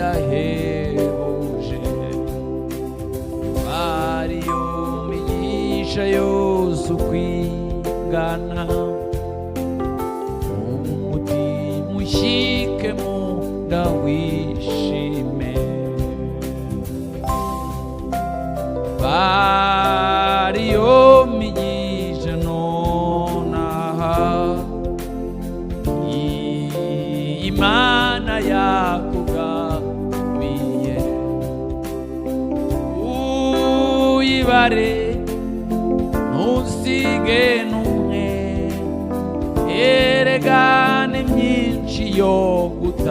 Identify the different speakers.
Speaker 1: yahebuje ariyo migisha yose ukwigana umutima ushyike mu nda wishime ariyo migisha nonaha Imana yakugabiye uyibare ntusige n'umwe erega ni myinshi yo guta